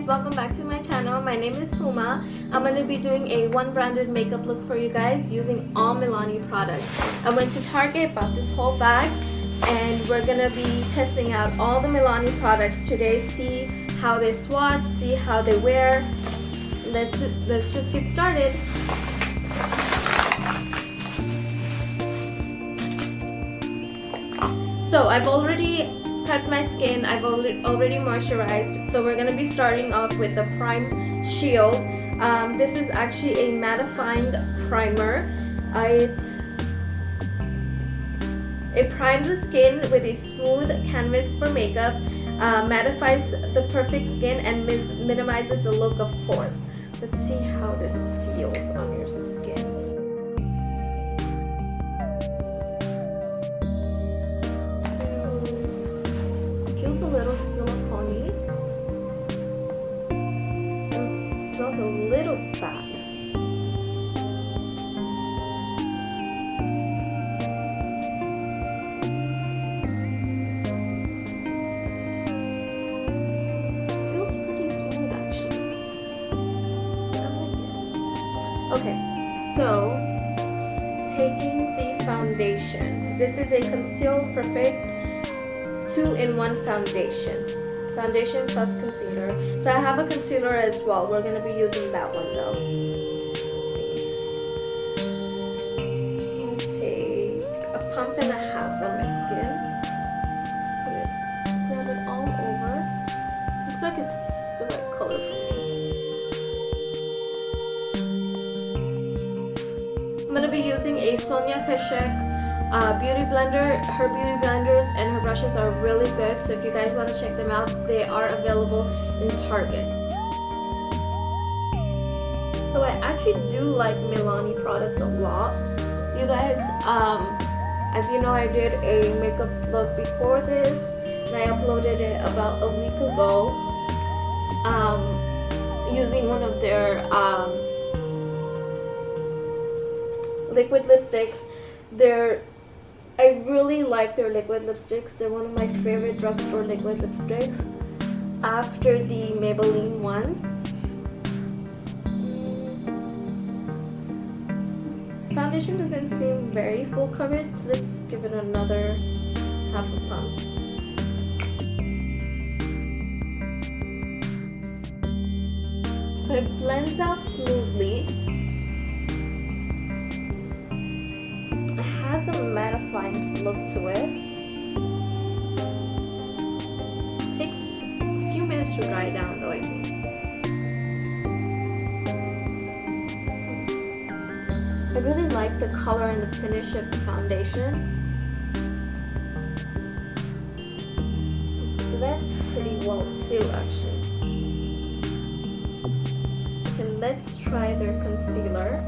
welcome back to my channel. My name is Huma. I'm going to be doing a one branded makeup look for you guys using all Milani products. I went to Target, bought this whole bag, and we're going to be testing out all the Milani products today, see how they swatch, see how they wear. Let's just get started. So I've already prepped my skin, I've already moisturized, so we're going to be starting off with the Prime Shield. This is actually a mattifying primer. It primes the skin with a smooth canvas for makeup, mattifies the perfect skin, and minimizes the look of pores. Let's see how this feels on your skin. Feels a little silicone-y. It smells a little bad. Okay, so taking the foundation. This is a Conceal Perfect 2-in-1 foundation plus concealer. So I have a concealer as well. We're going to be using that one though. Let's see. I'll take a pump and a half on my skin. Let's put it all over. Looks like it's the right color for me. I'm going to be using a Sonia Kashuk beauty blender. Her beauty blenders and her brushes are really good, so if you guys want to check them out, they are available in Target. So I actually do like Milani products a lot, you guys. As you know, I did a makeup look before this, and I uploaded it about a week ago using one of their liquid lipsticks. I really like their liquid lipsticks. They're one of my favorite drugstore liquid lipsticks after the Maybelline ones. Foundation doesn't seem very full coverage. Let's give it another half a pump. So it blends out smoothly. Has a mattifying look to it. Takes a few minutes to dry down though, I think. I really like the color and the finish of the foundation. That's pretty well too, actually. Okay, let's try their concealer.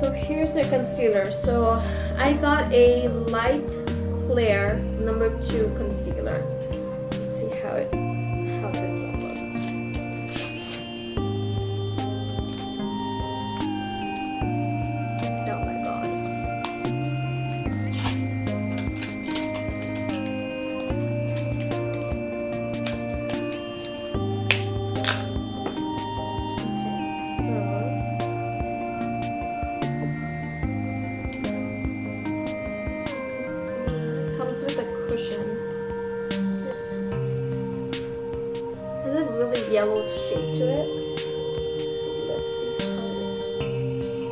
So here's their concealer. So I got a light clear number 2 concealer. Let's see how this one looks. Oh my god. With a cushion. Has a really yellow shape to it. Let's see how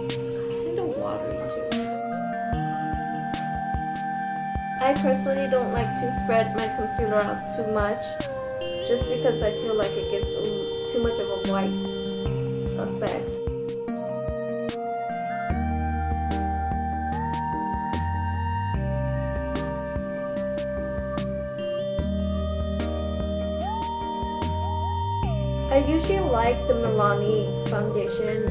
it's kind of watery too. I personally don't like to spread my concealer out too much, just because I feel like it gives too much of a white effect. I usually like the Milani foundation,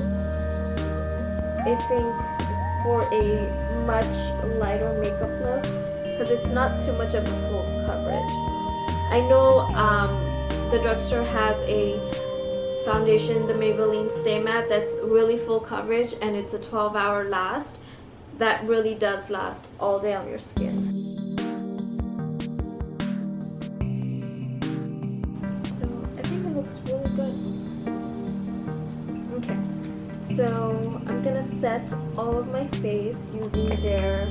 I think, for a much lighter makeup look, because it's not too much of a full coverage. I know the drugstore has a foundation, the Maybelline Stay Matte, that's really full coverage, and it's a 12-hour last. That really does last all day on your skin. set all of my face using their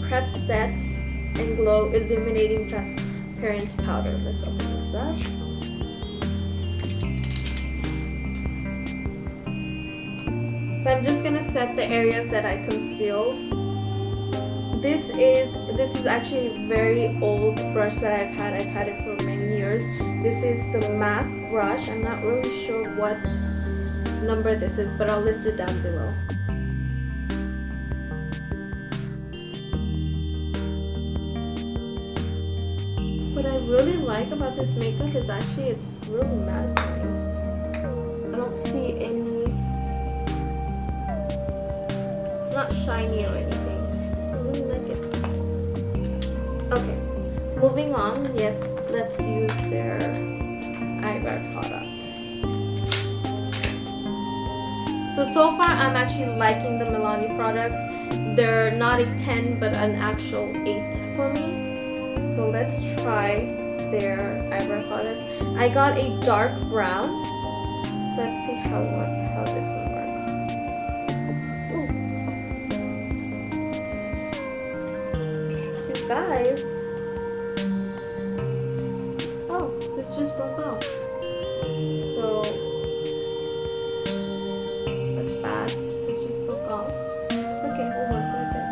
Prep Set and Glow Illuminating Transparent Powder. Let's open this up. So I'm just gonna set the areas that I concealed. This is actually a very old brush that I've had. I've had it for many years. This is the MAC brush. I'm not really sure what number this is, but I'll list it down below. What I really like about this makeup is actually it's really mattifying. I don't see any, it's not shiny or anything. I really like it. Okay, moving on. Yes, let's use their eyebrow product. So far I'm actually liking the Milani products. They're not a 10 but an actual 8 for me. So let's try their eyebrow product. I got a dark brown. So let's see how this one works. Ooh. You guys. Oh, this just broke off. So that's bad. This just broke off. It's okay, we'll work with it.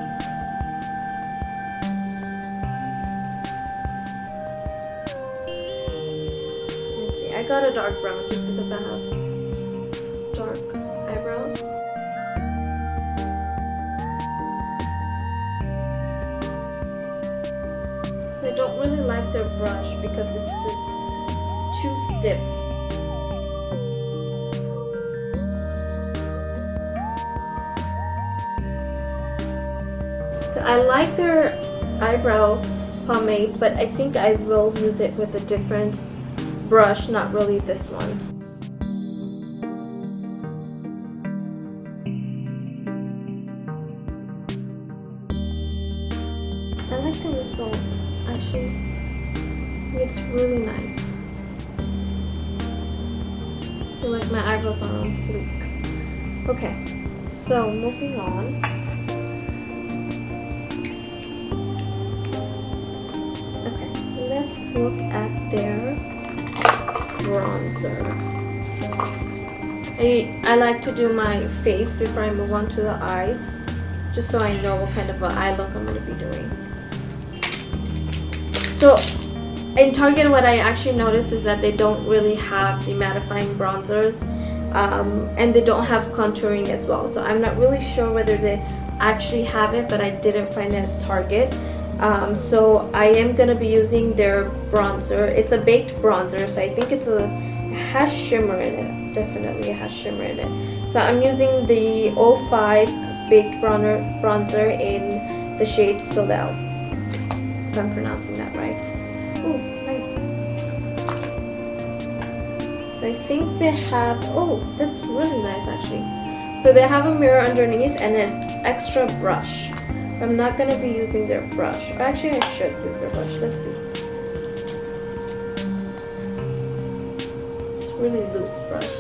I got a dark brown just because I have dark eyebrows. So I don't really like their brush because it's too stiff. I like their eyebrow pomade, but I think I will use it with a different brush, not really this one. I like the result, actually. It's really nice. I feel like my eyebrows are on fleek. Okay, so moving on. Okay, let's look at their bronzer. I like to do my face before I move on to the eyes, just so I know what kind of an eye look I'm going to be doing. So in Target, what I actually noticed is that they don't really have the mattifying bronzers, and they don't have contouring as well. So I'm not really sure whether they actually have it, but I didn't find it at Target. So I am going to be using their bronzer. It's a baked bronzer, so I think it has shimmer in it. Definitely it has shimmer in it. So I'm using the 05 baked bronzer in the shade Soleil, if I'm pronouncing that right. Oh, nice. So I think they have, oh, that's really nice actually. So they have a mirror underneath and an extra brush. I'm not going to be using their brush. Or actually, I should use their brush. Let's see. It's a really loose brush.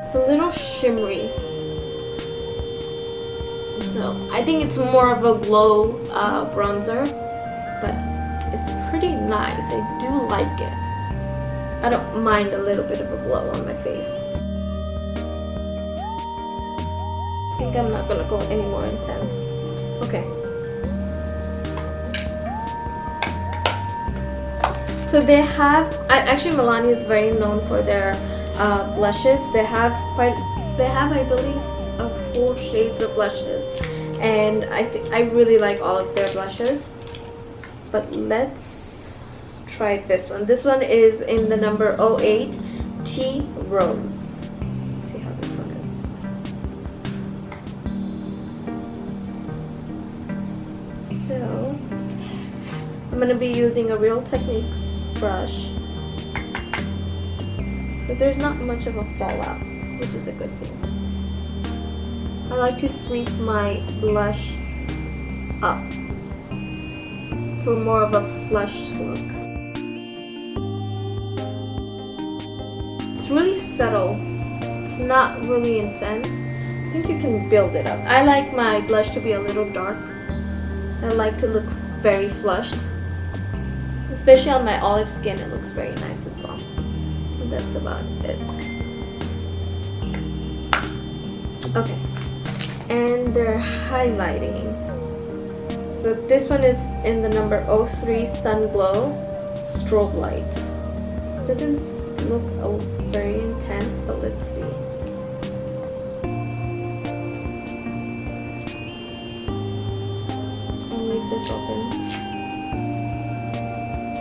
It's a little shimmery. So I think it's more of a glow bronzer, but it's pretty nice. I do like it. I don't mind a little bit of a glow on my face. I think I'm not gonna go any more intense. Okay. So they have, actually Milani is very known for their blushes. They have I believe 4 shades of blushes, and I really like all of their blushes. But let's try this one. This one is in the number 08 Tea Rose. Let's see how this one is. So I'm going to be using a Real Techniques brush. So there's not much of a fallout, which is a good thing. I like to sweep my blush up for more of a flushed look. It's really subtle. It's not really intense. I think you can build it up. I like my blush to be a little dark. I like to look very flushed. Especially on my olive skin, it looks very nice as well. And that's about it. Okay. And they're highlighting. So this one is in the number 03 Sun Glow Strobe Light. Doesn't look very intense, but let's see. I'll leave this open.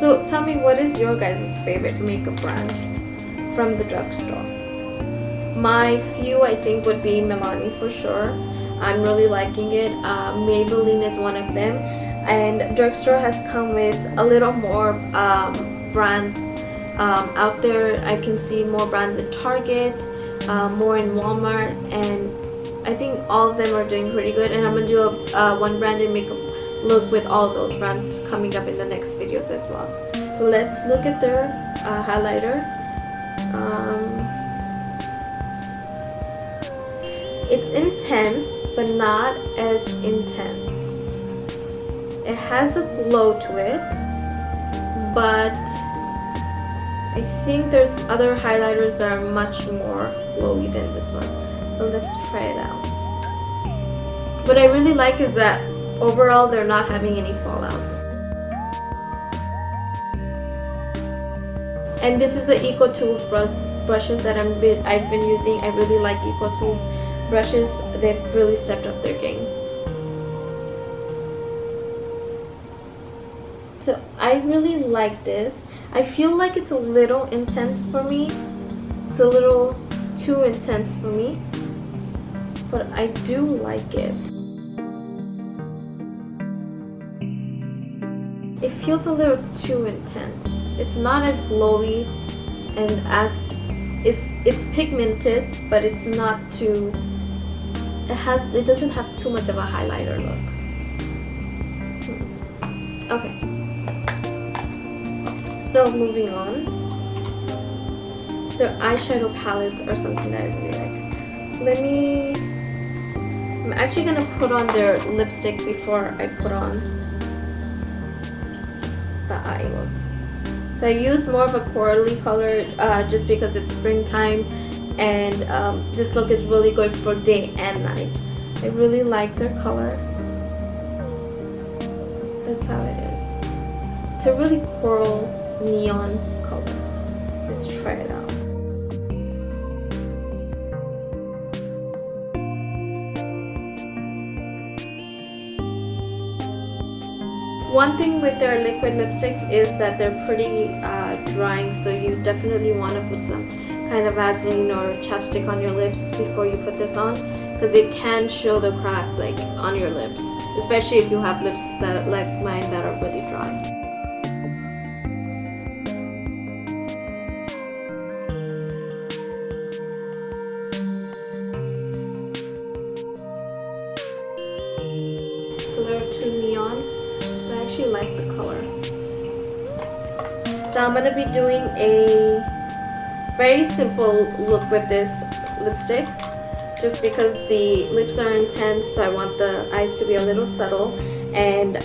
So tell me, what is your guys' favorite makeup brand from the drugstore? My few, I think, would be Milani for sure. I'm really liking it. Maybelline is one of them. And drugstore has come with a little more brands out there. I can see more brands in Target, more in Walmart, and I think all of them are doing pretty good. And I'm going to do a one branded makeup look with all those brands coming up in the next videos as well. So let's look at their highlighter. It's intense, but not as intense. It has a glow to it, but I think there's other highlighters that are much more glowy than this one. So let's try it out. What I really like is that overall they're not having any fallout. And this is the Eco Tools brushes that I've been using. I really like Eco Tools brushes. They've really stepped up their game. So I really like this. I feel like it's a little intense for me. It's a little too intense for me, but I do like it. It feels a little too intense. It's not as glowy, and it's pigmented, but it's not too. It doesn't have too much of a highlighter look. Okay. So moving on, their eyeshadow palettes are something that I really like. I'm actually gonna put on their lipstick before I put on the eye look. So I use more of a corally color just because it's springtime, and this look is really good for day and night. I really like their color. That's how it is. It's a really coral neon color. Let's try it out. One thing with their liquid lipsticks is that they're pretty drying, so you definitely want to put some kind of Vaseline or chapstick on your lips before you put this on, because it can show the cracks like on your lips, especially if you have lips that like mine that are really dry. It's a little too neon. I actually like the color. So I'm going to be doing a very simple look with this lipstick, just because the lips are intense, so I want the eyes to be a little subtle, and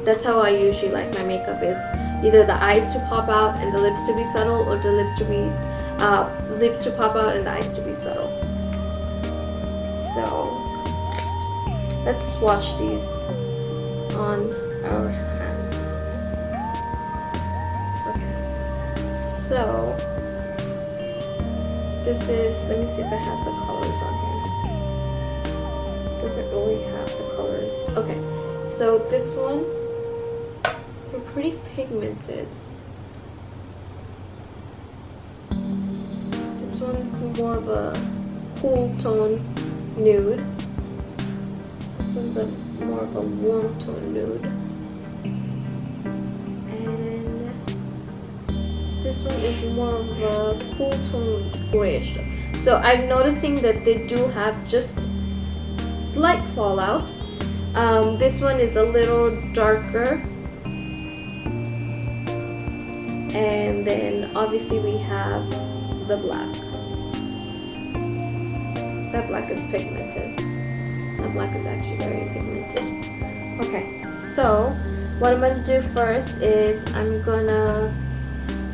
that's how I usually like my makeup, is either the eyes to pop out and the lips to be subtle, or the lips to pop out and the eyes to be subtle. So let's swatch these on our hands. Okay, so this is, let me see if it has the colors on here. Doesn't really have the colors. Okay, so this one, they're pretty pigmented. This one's more of a cool tone nude. This one's more of a warm tone nude. And this one is more of a cool tone grayish. So I'm noticing that they do have just slight fallout. This one is a little darker. And then obviously we have the black. That black is pigmented. That black is actually very pigmented. Okay, so what I'm gonna do first is I'm gonna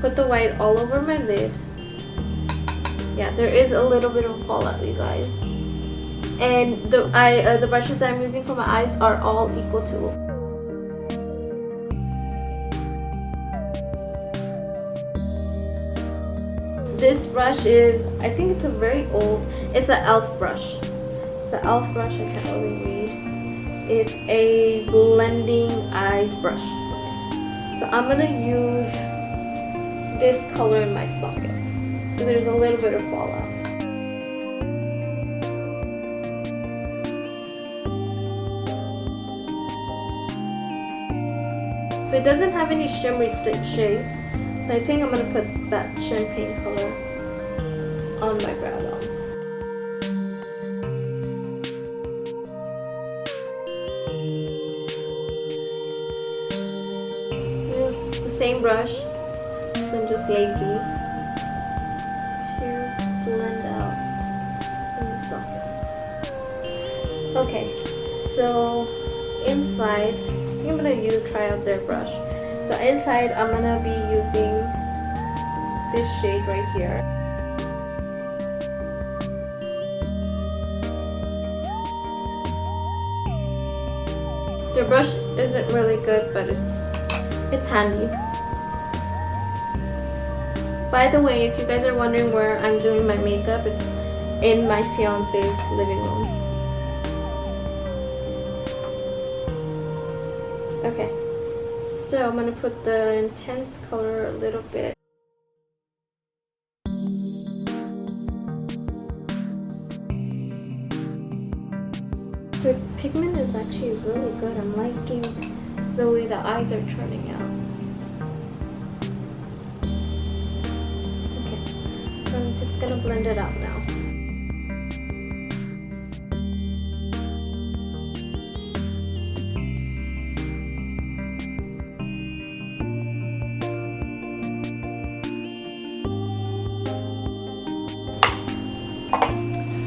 put the white all over my lid. Yeah, there is a little bit of fallout, you guys. And the brushes that I'm using for my eyes are all equal to. This brush is, I think it's a very old, it's an e.l.f. brush. It's an e.l.f. brush, I can't really read. It's a blending eye brush. So I'm gonna use this color in my socket. So there's a little bit of fallout. So it doesn't have any shimmery shades. So I think I'm going to put that champagne color on my brow bone. Use the same brush, I'm just lazy, to blend out in the socket. Okay, so inside, I think I'm going to try out their brush. So inside, I'm going to be using this shade right here. The brush isn't really good, but it's handy. By the way, if you guys are wondering where I'm doing my makeup, it's in my fiance's living room. Okay. So I'm going to put the intense color a little bit. The pigment is actually really good. I'm liking the way the eyes are turning out. Okay, so I'm just going to blend it out now.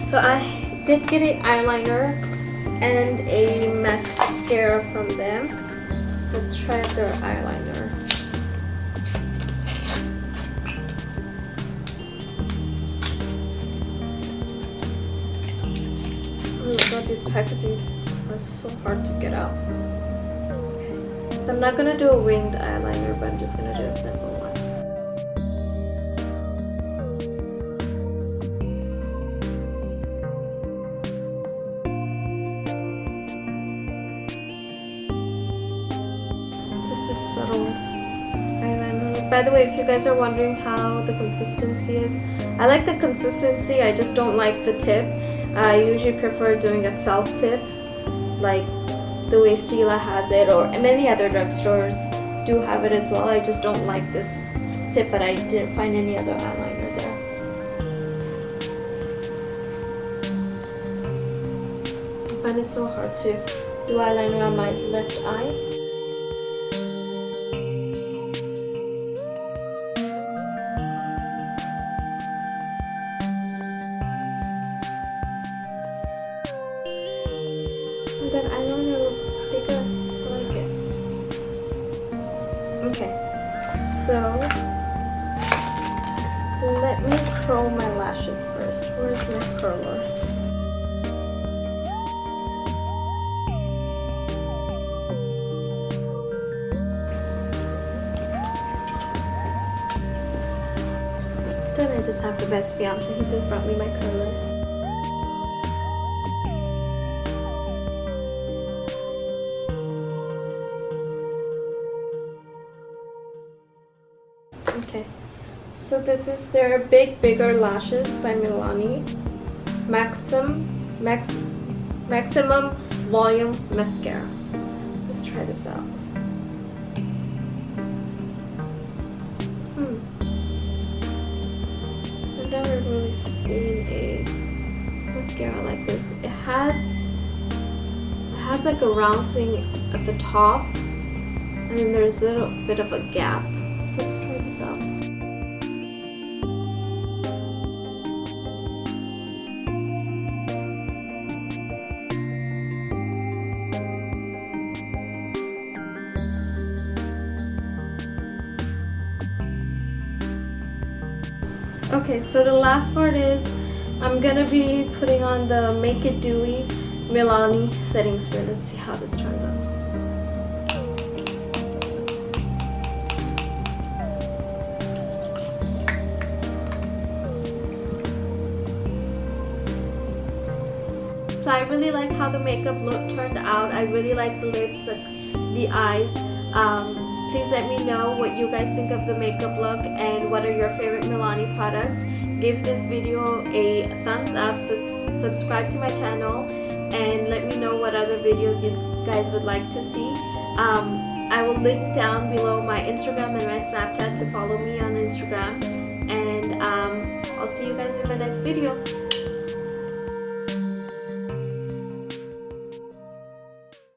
So I did get an eyeliner and a mascara from them. Let's try out their eyeliner. Oh my god, these packages are so hard to get out. Okay. So I'm not gonna do a winged eyeliner, but I'm just gonna do a simple one. Subtle eyeliner. By the way, if you guys are wondering how the consistency is, I like the consistency, I just don't like the tip. I usually prefer doing a felt tip, like the way Stila has it, or many other drugstores do have it as well. I just don't like this tip, but I didn't find any other eyeliner there. I find it so hard to do eyeliner on my left eye. That eyeliner looks pretty good. I like it. Okay, so let me curl my lashes first. Where's my curler? Then I just have the best fiance. He just brought me my curler. Okay, so this is their Bigger Lashes by Milani. Maximum Volume Mascara. Let's try this out. I've never really seen a mascara like this. It has has like a round thing at the top, and then there's a little bit of a gap. Let's try this out. Okay, so the last part is I'm gonna be putting on the Make It Dewy Milani setting spray. Let's see how this turns out. So I really like how the makeup look turned out. I really like the lips, the eyes. Please let me know what you guys think of the makeup look and what are your favorite Milani products. Give this video a thumbs up, subscribe to my channel, and let me know what other videos you guys would like to see. I will link down below my Instagram and my Snapchat to follow me on Instagram, and I'll see you guys in my next video.